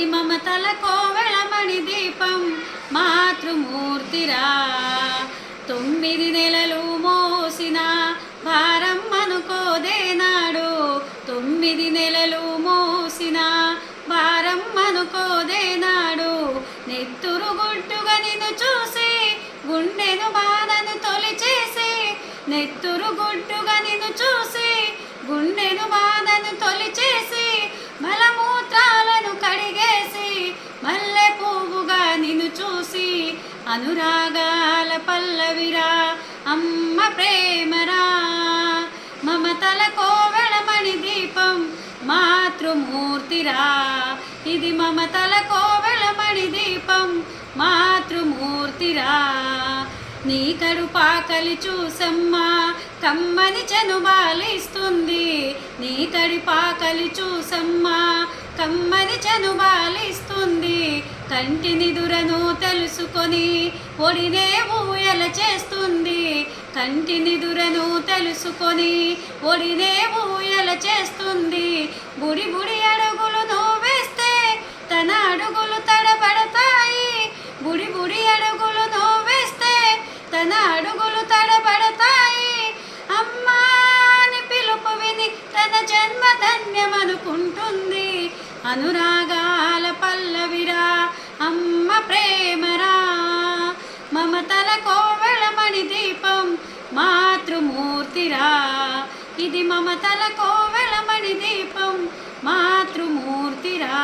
ఇది మమతల కోవెలమణి దీపం మాతృమూర్తిరా. 9 నెలలు మోసిన భారం అనుకోదేనాడు, 9 నెలలు మోసిన భారం అనుకోదేనాడు. నెత్తురు గుడ్డుగా నిన్ను చూసి గుండెను బాధను తొలిచేసి, నెత్తురు గుడ్డుగా నిన్ను చూసి గుండెను బాధను తొలిచేసి, మలమూత్రాలను కడిగేసి మల్లె పువ్వుగా నిన్ను చూసి, అనురాగాల పల్లవిరా అమ్మ ప్రేమరా. మమతల కోవెలమణి దీపం మాతృమూర్తిరా. ఇది మమతల కోవెలమణి దీపం మాతృమూర్తిరా. నీ కడుపాకలి చూసమ్మా కమ్మని చనుబాలిస్తుంది, నీ కడుపాకలి చూసమ్మా కమ్మని చనుబాలిస్తుంది. కంటిని దురను తెలుసుకొని ఒడినే ఊయల చేస్తుంది, కంటిని దురను తెలుసుకొని ఒడినే ఊయల చేస్తుంది. బుడి బుడి అడుగులు నువ్వేస్తే తన అడుగులు తడబడతాయి, బుడి బుడి అడుగులు నువ్వేస్తే తన అడుగులు తడబడతాయి. అమ్మా అని పిలుపు విని తన జన్మ ధన్యమనుకుంటుంది. అనురాగాల పల్లవిరా అమ్మ ప్రేమరా. మమతల కోవెలమణి దీపం మాతృమూర్తిరా. ఇది మమతల కోవెలమణి దీపం మాతృమూర్తిరా.